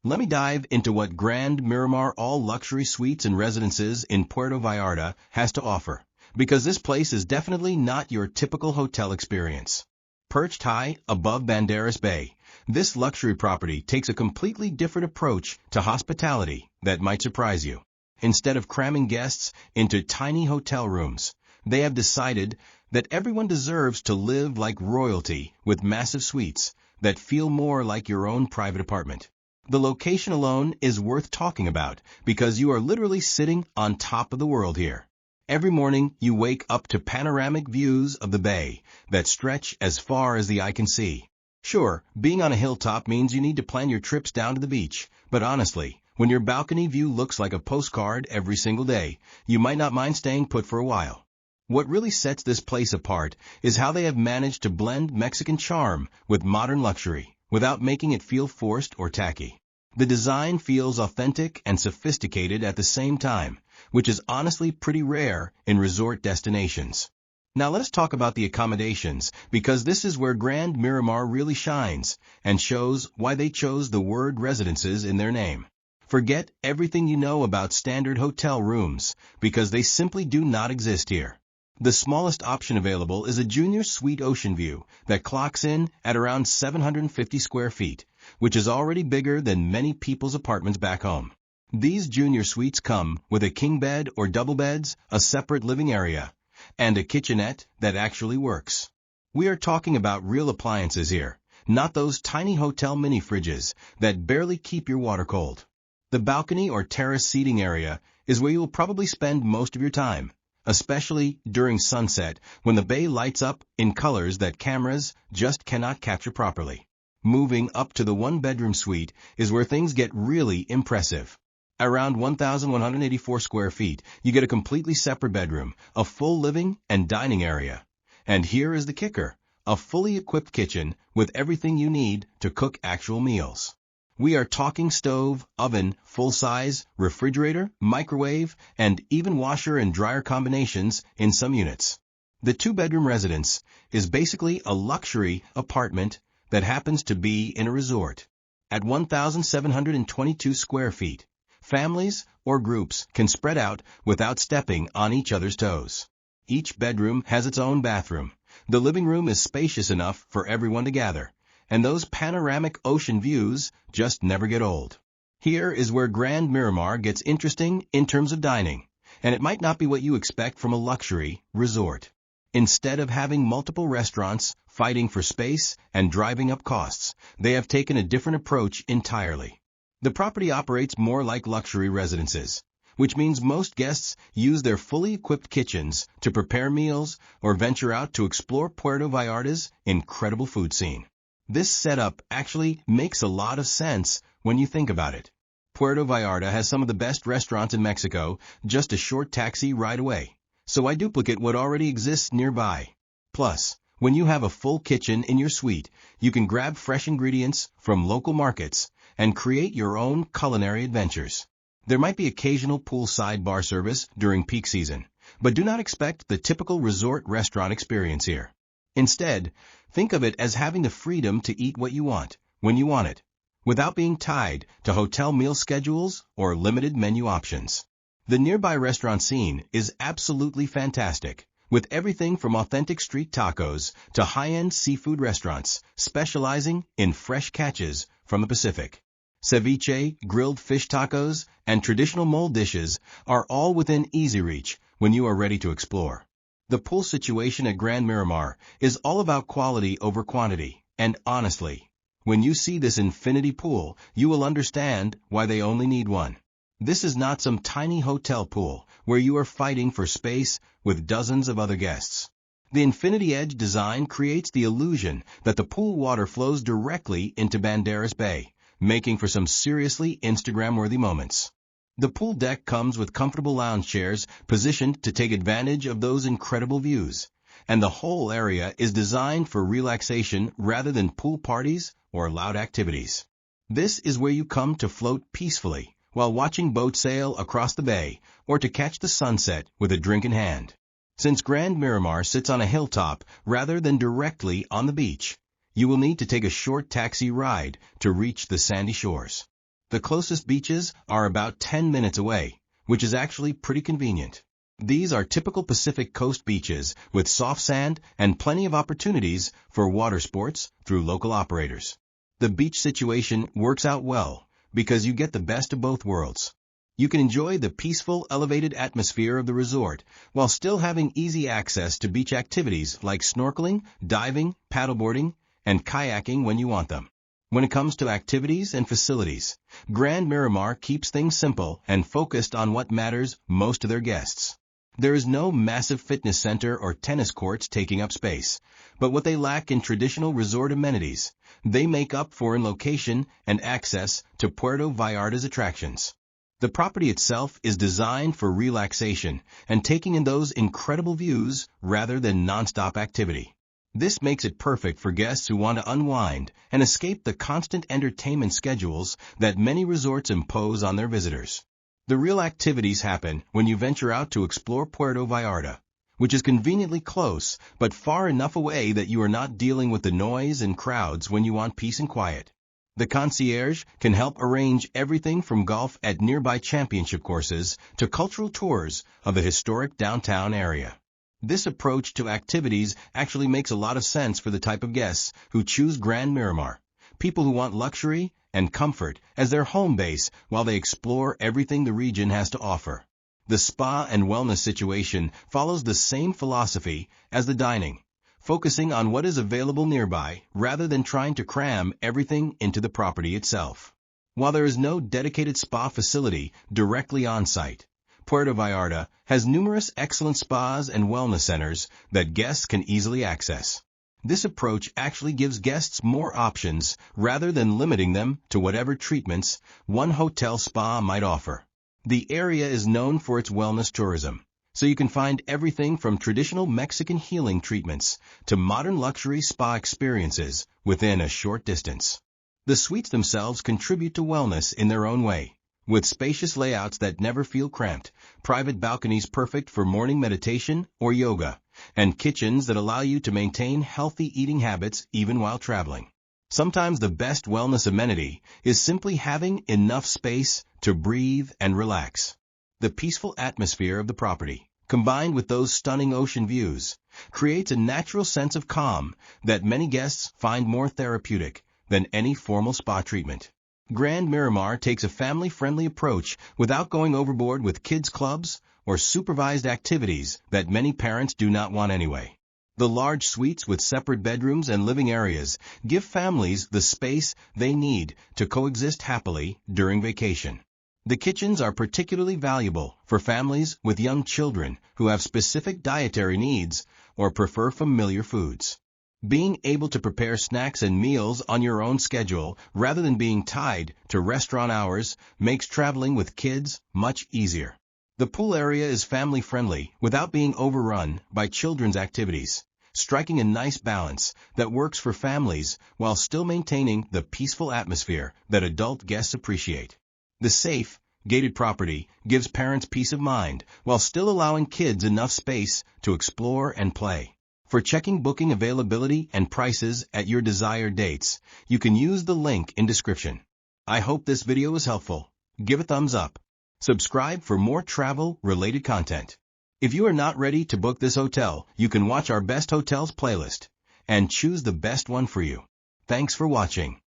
Let me dive into what Grand Miramar all-luxury suites and residences in Puerto Vallarta has to offer, because this place is definitely not your typical hotel experience. Perched high above Banderas Bay, this luxury property takes a completely different approach to hospitality that might surprise you. Instead of cramming guests into tiny hotel rooms, they have decided that everyone deserves to live like royalty with massive suites that feel more like your own private apartment. The location alone is worth talking about because you are literally sitting on top of the world here. Every morning, you wake up to panoramic views of the bay that stretch as far as the eye can see. Sure, being on a hilltop means you need to plan your trips down to the beach, but honestly, when your balcony view looks like a postcard every single day, you might not mind staying put for a while. What really sets this place apart is how they have managed to blend Mexican charm with modern luxury, without making it feel forced or tacky. The design feels authentic and sophisticated at the same time, which is honestly pretty rare in resort destinations. Now let's talk about the accommodations, because this is where Grand Miramar really shines and shows why they chose the word residences in their name. Forget everything you know about standard hotel rooms, because they simply do not exist here. The smallest option available is a junior suite ocean view that clocks in at around 750 square feet, which is already bigger than many people's apartments back home. These junior suites come with a king bed or double beds, a separate living area, and a kitchenette that actually works. We are talking about real appliances here, not those tiny hotel mini fridges that barely keep your water cold. The balcony or terrace seating area is where you will probably spend most of your time, especially during sunset when the bay lights up in colors that cameras just cannot capture properly. Moving up to the one-bedroom suite is where things get really impressive. Around 1,184 square feet, you get a completely separate bedroom, a full living and dining area. And here is the kicker, a fully equipped kitchen with everything you need to cook actual meals. We are talking stove, oven, full-size, refrigerator, microwave, and even washer and dryer combinations in some units. The two-bedroom residence is basically a luxury apartment that happens to be in a resort. At 1,722 square feet, families or groups can spread out without stepping on each other's toes. Each bedroom has its own bathroom. The living room is spacious enough for everyone to gather, and those panoramic ocean views just never get old. Here is where Grand Miramar gets interesting in terms of dining, and it might not be what you expect from a luxury resort. Instead of having multiple restaurants fighting for space and driving up costs, they have taken a different approach entirely. The property operates more like luxury residences, which means most guests use their fully equipped kitchens to prepare meals or venture out to explore Puerto Vallarta's incredible food scene. This setup actually makes a lot of sense when you think about it. Puerto Vallarta has some of the best restaurants in Mexico, just a short taxi ride away, so I duplicate what already exists nearby. Plus, when you have a full kitchen in your suite, you can grab fresh ingredients from local markets and create your own culinary adventures. There might be occasional poolside bar service during peak season, but do not expect the typical resort restaurant experience here. Instead, think of it as having the freedom to eat what you want, when you want it, without being tied to hotel meal schedules or limited menu options. The nearby restaurant scene is absolutely fantastic, with everything from authentic street tacos to high-end seafood restaurants specializing in fresh catches from the Pacific. Ceviche, grilled fish tacos, and traditional mole dishes are all within easy reach when you are ready to explore. The pool situation at Grand Miramar is all about quality over quantity, and honestly, when you see this infinity pool, you will understand why they only need one. This is not some tiny hotel pool where you are fighting for space with dozens of other guests. The Infinity Edge design creates the illusion that the pool water flows directly into Banderas Bay, making for some seriously Instagram-worthy moments. The pool deck comes with comfortable lounge chairs positioned to take advantage of those incredible views, and the whole area is designed for relaxation rather than pool parties or loud activities. This is where you come to float peacefully while watching boat sail across the bay or to catch the sunset with a drink in hand. Since Grand Miramar sits on a hilltop rather than directly on the beach, you will need to take a short taxi ride to reach the sandy shores. The closest beaches are about 10 minutes away, which is actually pretty convenient. These are typical Pacific Coast beaches with soft sand and plenty of opportunities for water sports through local operators. The beach situation works out well because you get the best of both worlds. You can enjoy the peaceful, elevated atmosphere of the resort while still having easy access to beach activities like snorkeling, diving, paddleboarding, and kayaking when you want them. When it comes to activities and facilities, Grand Miramar keeps things simple and focused on what matters most to their guests. There is no massive fitness center or tennis courts taking up space, but what they lack in traditional resort amenities, they make up for in location and access to Puerto Vallarta's attractions. The property itself is designed for relaxation and taking in those incredible views rather than nonstop activity. This makes it perfect for guests who want to unwind and escape the constant entertainment schedules that many resorts impose on their visitors. The real activities happen when you venture out to explore Puerto Vallarta, which is conveniently close but far enough away that you are not dealing with the noise and crowds when you want peace and quiet. The Concierge can help arrange everything from golf at nearby championship courses to cultural tours of the historic downtown area. This approach to activities actually makes a lot of sense for the type of guests who choose Grand Miramar, people who want luxury and comfort as their home base while they explore everything the region has to offer. The spa and wellness situation follows the same philosophy as the dining, focusing on what is available nearby rather than trying to cram everything into the property itself. While there is no dedicated spa facility directly on site, Puerto Vallarta has numerous excellent spas and wellness centers that guests can easily access. This approach actually gives guests more options rather than limiting them to whatever treatments one hotel spa might offer. The area is known for its wellness tourism, so you can find everything from traditional Mexican healing treatments to modern luxury spa experiences within a short distance. The suites themselves contribute to wellness in their own way, with spacious layouts that never feel cramped, private balconies perfect for morning meditation or yoga, and kitchens that allow you to maintain healthy eating habits even while traveling. Sometimes the best wellness amenity is simply having enough space to breathe and relax. The peaceful atmosphere of the property, combined with those stunning ocean views, creates a natural sense of calm that many guests find more therapeutic than any formal spa treatment. Grand Miramar takes a family-friendly approach without going overboard with kids' clubs or supervised activities that many parents do not want anyway. The large suites with separate bedrooms and living areas give families the space they need to coexist happily during vacation. The kitchens are particularly valuable for families with young children who have specific dietary needs or prefer familiar foods. Being able to prepare snacks and meals on your own schedule rather than being tied to restaurant hours makes traveling with kids much easier. The pool area is family-friendly without being overrun by children's activities, striking a nice balance that works for families while still maintaining the peaceful atmosphere that adult guests appreciate. The safe, gated property gives parents peace of mind while still allowing kids enough space to explore and play. For checking booking availability and prices at your desired dates, you can use the link in description. I hope this video was helpful. Give a thumbs up. Subscribe for more travel-related content. If you are not ready to book this hotel, you can watch our Best Hotels playlist and choose the best one for you. Thanks for watching.